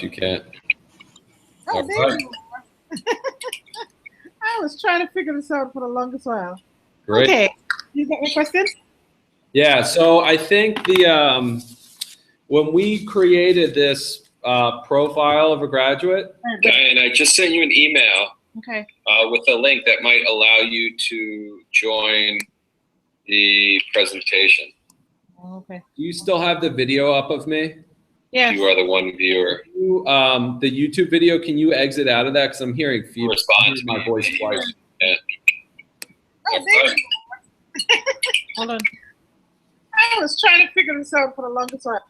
You can't. Oh, there you are. I was trying to figure this out for the longest while. Great. Okay, you got your question? Yeah, so I think the when we created this profile of a graduate, and I just sent you an email with a link that might allow you to join the presentation. Okay. Do you still have the video up of me? Yes. You are the one viewer. You, the YouTube video, can you exit out of that? Because I'm hearing feedback. Respond to my voice twice. Yeah. Oh, there you are. Hold on. I was trying to figure this out for the longest while.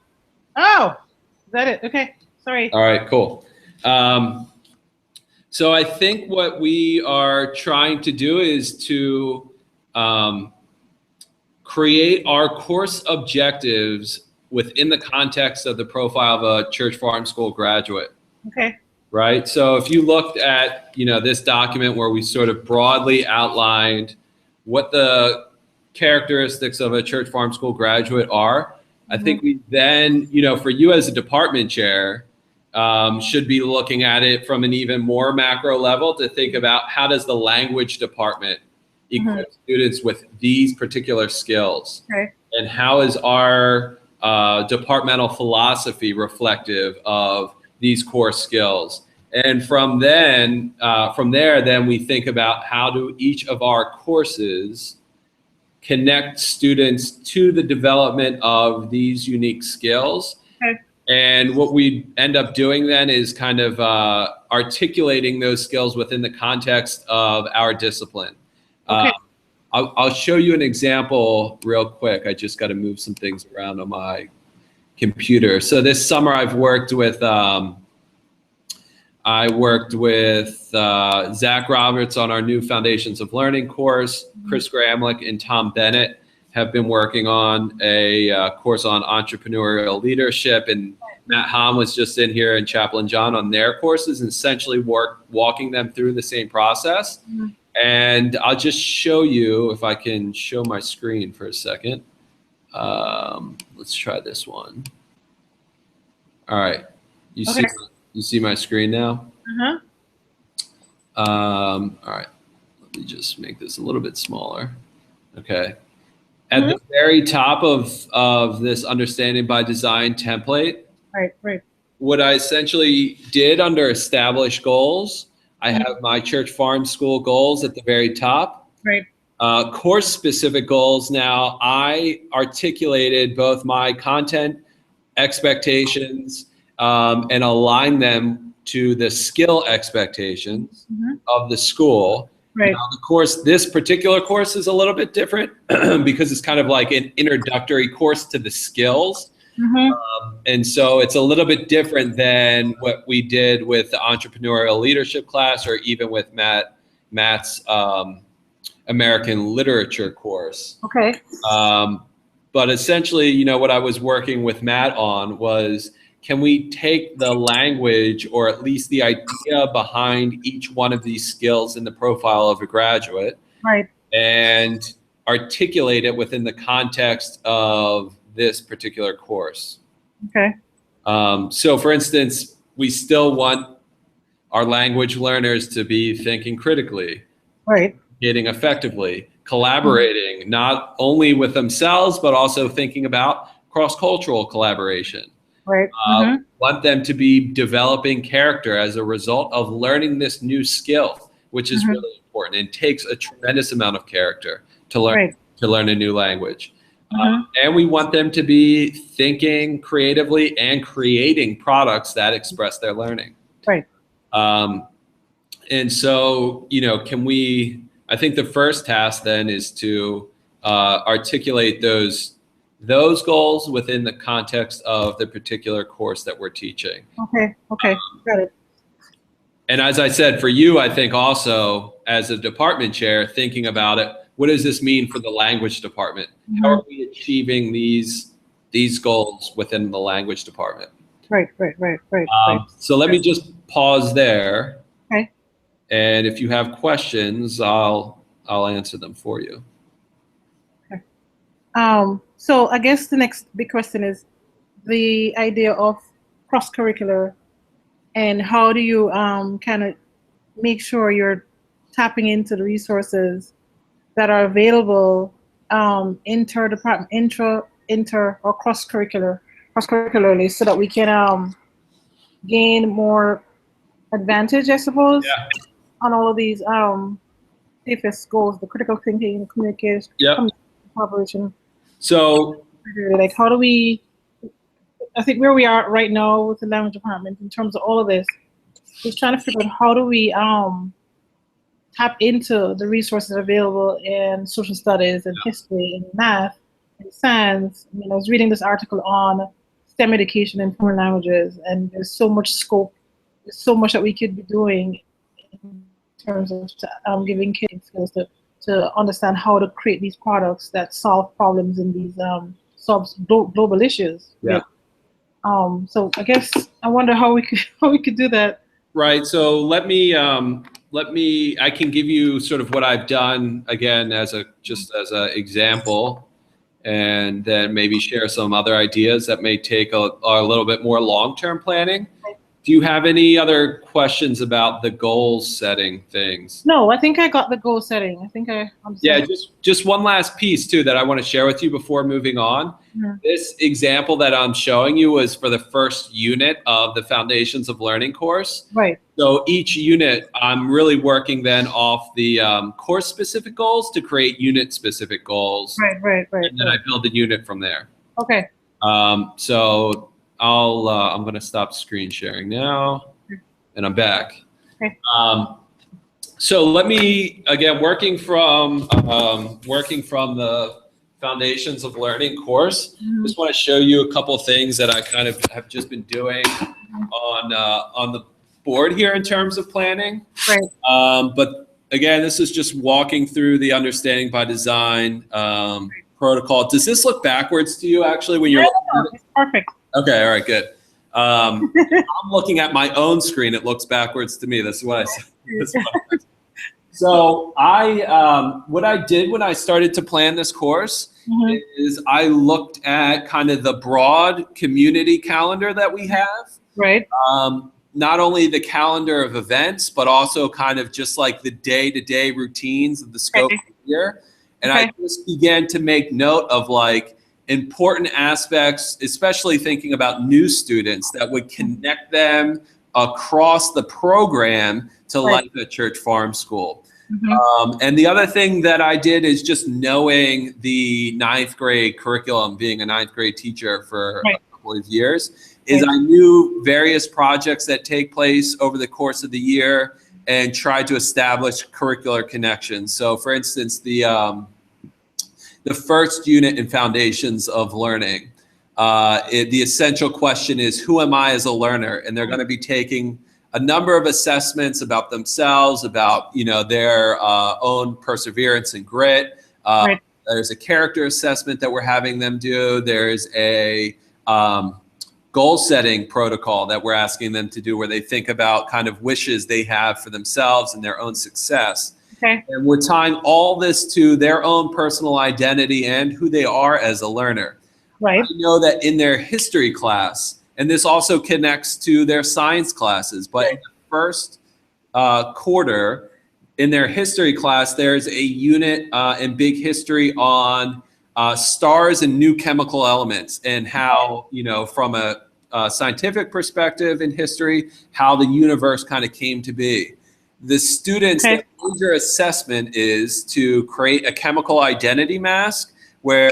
Oh, is that it? Okay, sorry. All right, cool. So I think what we are trying to do is to create our course objectives within the context of the profile of a church farm school graduate. Okay. Right. So if you looked at, this document where we sort of broadly outlined what the characteristics of a church farm school graduate are, I think we then, for you as a department chair, should be looking at it from an even more macro level to think about how does the language department equip students with these particular skills, and how is our departmental philosophy reflective of these core skills. And from there, then we think about how do each of our courses connect students to the development of these unique skills. And what we end up doing then is kind of articulating those skills within the context of our discipline. I'll show you an example real quick. I just got to move some things around on my computer. So this summer I've worked with Zach Roberts on our new Foundations of Learning course. Chris Gramlich and Tom Bennett have been working on a course on entrepreneurial leadership, and Matt Hom was just in here and Chaplain John on their courses, and essentially walking them through the same process. And I'll just show you, if I can show my screen for a second. Let's try this one. All right. You see my screen now? All right. Let me just make this a little bit smaller. Okay. At the very top of this Understanding by Design template, what I essentially did under Established Goals, I have my church farm school goals at the very top. Course-specific goals. Now, I articulated both my content expectations and aligned them to the skill expectations of the school. Now, of course, this particular course is a little bit different because it's kind of like an introductory course to the skills. And so it's a little bit different than what we did with the entrepreneurial leadership class, or even with Matt's American literature course. But essentially, what I was working with Matt on was, can we take the language, or at least the idea behind each one of these skills in the profile of a graduate, and articulate it within the context of this particular course. So for instance, we still want our language learners to be thinking critically, communicating effectively, collaborating, not only with themselves, but also thinking about cross-cultural collaboration. Want them to be developing character as a result of learning this new skill, which is really important. It takes a tremendous amount of character to learn a new language. And we want them to be thinking creatively and creating products that express their learning. And so, I think the first task then is to articulate those goals within the context of the particular course that we're teaching. Got it. And as I said, for you, I think also as a department chair, thinking about it, what does this mean for the language department? How are we achieving these goals within the language department? So let me just pause there. And if you have questions, I'll answer them for you. So I guess the next big question is the idea of cross-curricular And how do you kind of make sure you're tapping into the resources that are available inter-department, inter or cross-curricularly, so that we can gain more advantage, I suppose, on all of these CFS goals, the critical thinking, communication, cooperation. So, like, how do we? I think where we are right now with the language department in terms of all of this is trying to figure out how do we tap into the resources available in social studies and history and math and science. I mean, I was reading this article on STEM education in foreign languages, and there's so much scope, there's so much that we could be doing in terms of giving kids skills to understand how to create these products that solve problems in these global issues. Yeah. So I guess I wonder how we could do that. Right. So let me I can give you sort of what I've done again as an example, and then maybe share some other ideas that may take a little bit more long-term planning. Do you have any other questions about the goal setting things? No, I think I got the goal setting. I think I understand. Yeah, just one last piece too that I want to share with you before moving on. Mm-hmm. This example that I'm showing you was for the first unit of the Foundations of Learning course. Right. So each unit, I'm really working then off the course-specific goals to create unit-specific goals. Right. And then I build the unit from there. Okay. So I'm going to stop screen sharing now, and I'm back. Okay. So let me, again, working from the Foundations of Learning course, just want to show you a couple of things that I kind of have just been doing on the board here in terms of planning. Right. But again, this is just walking through the understanding by design protocol. Does this look backwards to you actually when you're? No, it's perfect. Okay, all right, good. I'm looking at my own screen. It looks backwards to me. That's what I said. So what I did when I started to plan this course is I looked at kind of the broad community calendar that we have. Right. Not only the calendar of events, but also kind of just like the day-to-day routines of the scope of the year. And I just began to make note of like important aspects, especially thinking about new students that would connect them across the program to life at Church Farm School. And the other thing that I did is just knowing the 9th grade curriculum, being a 9th grade teacher for a couple of years, is I knew various projects that take place over the course of the year and tried to establish curricular connections. So for instance, the first unit in Foundations of Learning, the essential question is, who am I as a learner? And they're going to be taking a number of assessments about themselves, about their own perseverance and grit. There's a character assessment that we're having them do. There's a goal setting protocol that we're asking them to do, where they think about kind of wishes they have for themselves and their own success. And we're tying all this to their own personal identity and who they are as a learner. I know that in their history class, and this also connects to their science classes, but in the first quarter, in their history class, there's a unit in big history on stars and new chemical elements, and how, from a scientific perspective in history, how the universe kind of came to be. The students' major assessment is to create a chemical identity mask, where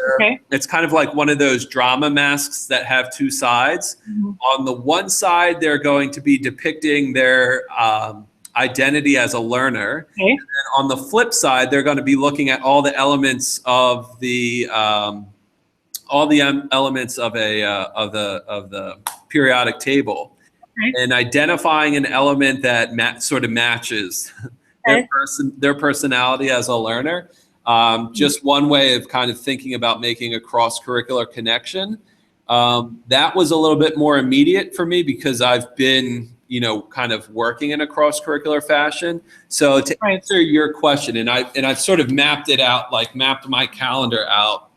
it's kind of like one of those drama masks that have two sides. On the one side, they're going to be depicting their identity as a learner. And then on the flip side, they're going to be looking at all the elements of the periodic table, and identifying an element that sort of matches their personality as a learner. Just one way of kind of thinking about making a cross-curricular connection. That was a little bit more immediate for me because I've been, kind of working in a cross-curricular fashion. So to answer your question, and I've sort of mapped it out, like mapped my calendar out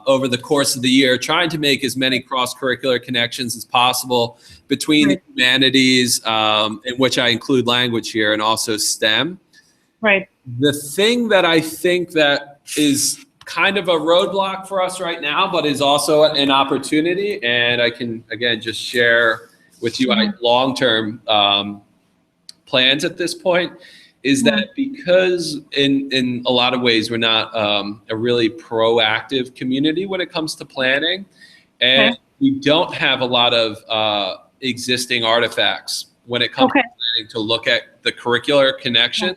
over the course of the year, trying to make as many cross-curricular connections as possible between the humanities, in which I include language here, and also STEM. Right. The thing that I think that is kind of a roadblock for us right now, but is also an opportunity, and I can, again, just share with you long-term plans at this point, is that because in a lot of ways we're not a really proactive community when it comes to planning, and we don't have a lot of existing artifacts when it comes to planning to look at the curricular connection.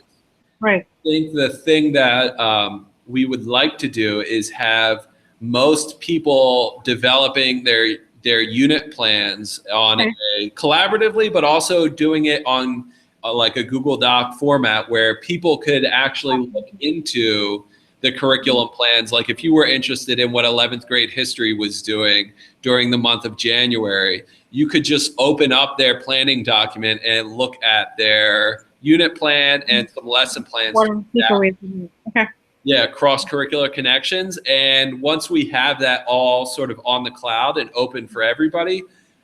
Right. I think the thing that we would like to do is have most people developing their unit plans on a collaboratively, but also doing it on like a Google Doc format where people could actually look into the curriculum plans. Like if you were interested in what 11th grade history was doing during the month of January, you could just open up their planning document and look at their unit plan and some lesson plans. Okay. Yeah, cross-curricular connections. And once we have that all sort of on the cloud and open for everybody,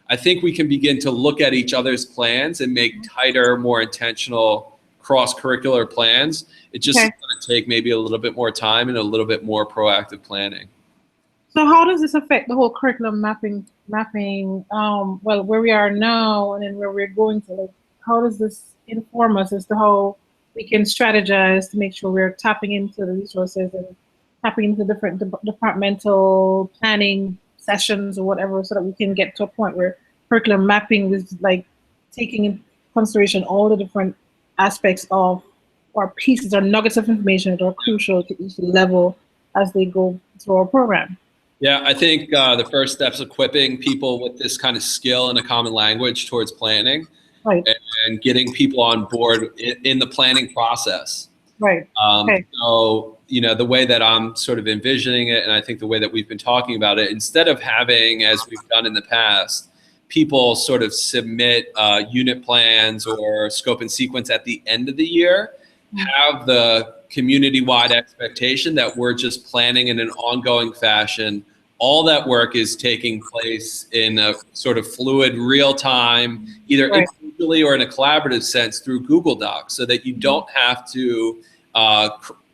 I think we can begin to look at each other's plans and make tighter, more intentional cross-curricular plans. It just is going to take maybe a little bit more time and a little bit more proactive planning. So how does this affect the whole curriculum mapping, well, where we are now and then where we're going to? Like, how does this inform us as to how we can strategize to make sure we're tapping into the resources and tapping into different departmental planning sessions or whatever, so that we can get to a point where curriculum mapping is like taking in consideration all the different aspects of or pieces or nuggets of information that are crucial to each level as they go through our program. Yeah, I think the first step's equipping people with this kind of skill and a common language towards planning. Right. And getting people on board in the planning process. Right. So, you know, the way that I'm sort of envisioning it, and I think the way that we've been talking about it, instead of having, as we've done in the past, people sort of submit unit plans or scope and sequence at the end of the year, have the community-wide expectation that we're just planning in an ongoing fashion. All that work is taking place in a sort of fluid, real-time, either individually or in a collaborative sense through Google Docs, so that you don't have to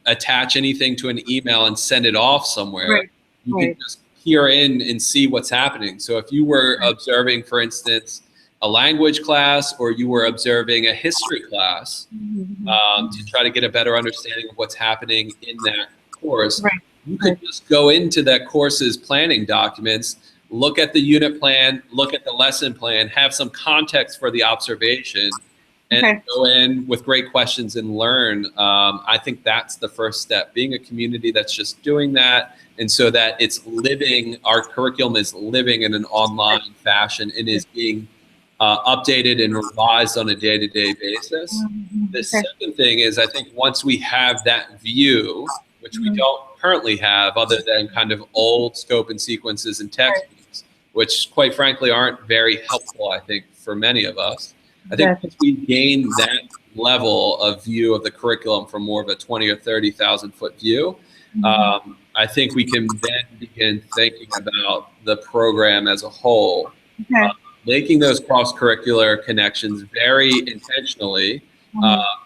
attach anything to an email and send it off somewhere. You can just peer in and see what's happening. So if you were observing, for instance, a language class, or you were observing a history class to try to get a better understanding of what's happening in that course, you could just go into that course's planning documents, look at the unit plan, look at the lesson plan, have some context for the observation, and go in with great questions and learn. I think that's the first step, being a community that's just doing that, and so that it's living, our curriculum is living in an online fashion and is being updated and revised on a day-to-day basis. The second thing is, I think once we have that view, which we don't currently have other than kind of old scope and sequences and textbooks, which quite frankly aren't very helpful, I think, for many of us. I think once we gain that level of view of the curriculum from more of a 20 or 30,000 foot view, I think we can then begin thinking about the program as a whole, making those cross-curricular connections very intentionally,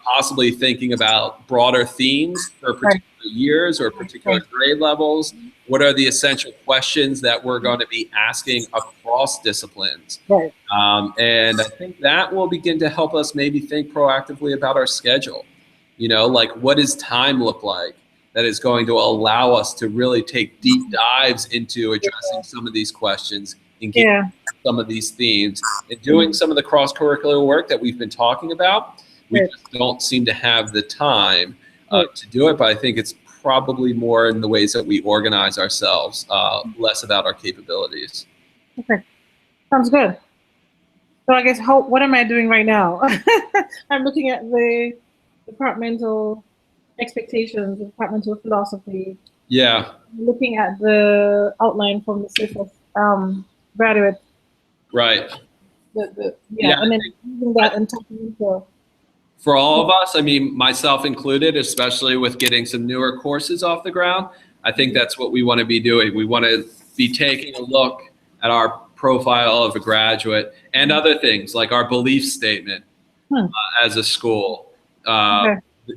possibly thinking about broader themes for particular years or particular grade levels. What are the essential questions that we're going to be asking across disciplines? And I think that will begin to help us maybe think proactively about our schedule. You know, like, what does time look like that is going to allow us to really take deep dives into addressing some of these questions and getting some of these themes and doing some of the cross-curricular work that we've been talking about. We just don't seem to have the time to do it, but I think it's probably more in the ways that we organize ourselves, less about our capabilities. Okay, sounds good. So I guess, what am I doing right now? I'm looking at the departmental expectations, the departmental philosophy. Yeah. Looking at the outline from the CFS graduate. Right. And then using that and talking into. For all of us, I mean, myself included, especially with getting some newer courses off the ground, I think that's what we want to be doing. We want to be taking a look at our profile of a graduate and other things like our belief statement as a school.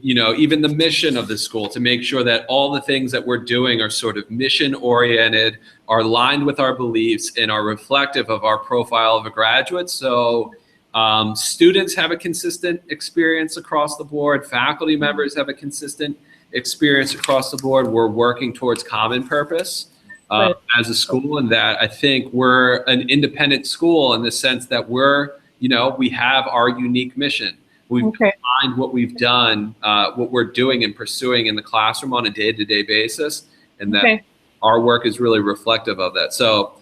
You know, even the mission of the school, to make sure that all the things that we're doing are sort of mission oriented, are aligned with our beliefs, and are reflective of our profile of a graduate. So students have a consistent experience across the board. Faculty members have a consistent experience across the board. We're working towards common purpose as a school, and that I think we're an independent school in the sense that we're, you know, we have our unique mission. We've defined what we've done, what we're doing and pursuing in the classroom on a day-to-day basis, and that our work is really reflective of that. So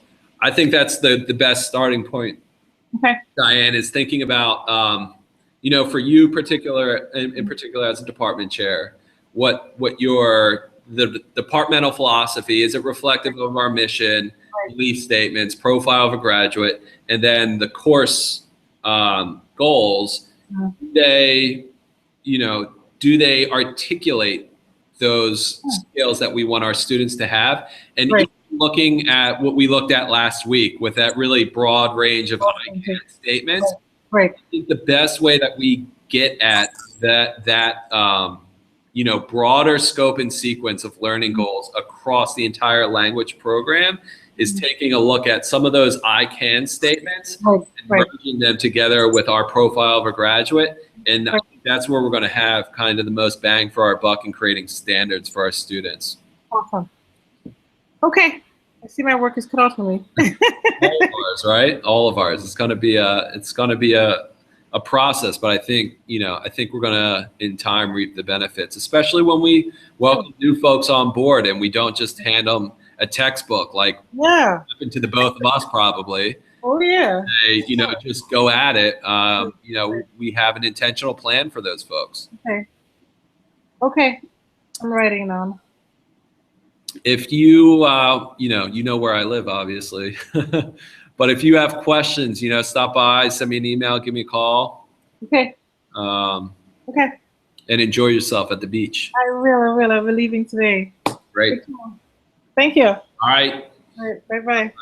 I think that's the best starting point, Diane, is thinking about, you know, for you in particular as a department chair, what the departmental philosophy, is it reflective of our mission, belief statements, profile of a graduate, and then the course goals. They, you know, do they articulate those skills that we want our students to have? And even looking at what we looked at last week with that really broad range of statements, I think the best way that we get at that you know, broader scope and sequence of learning goals across the entire language program is taking a look at some of those I can statements and merging them together with our profile of a graduate. And I think that's where we're going to have kind of the most bang for our buck in creating standards for our students. Awesome. Okay. I see my work is cut out for me. All of ours, right? All of ours. It's going to be a process, but I think, you know, I think we're going to in time reap the benefits, especially when we welcome new folks on board and we don't just hand them a textbook like happened to the both of us probably. Oh yeah. They, you know, just go at it. You know, we have an intentional plan for those folks. Okay. I'm writing down. If you, you know where I live, obviously. But if you have questions, you know, stop by, send me an email, give me a call. Okay. And enjoy yourself at the beach. I will. I'll be leaving today. Great. Thank you. All right. All right. Bye-bye.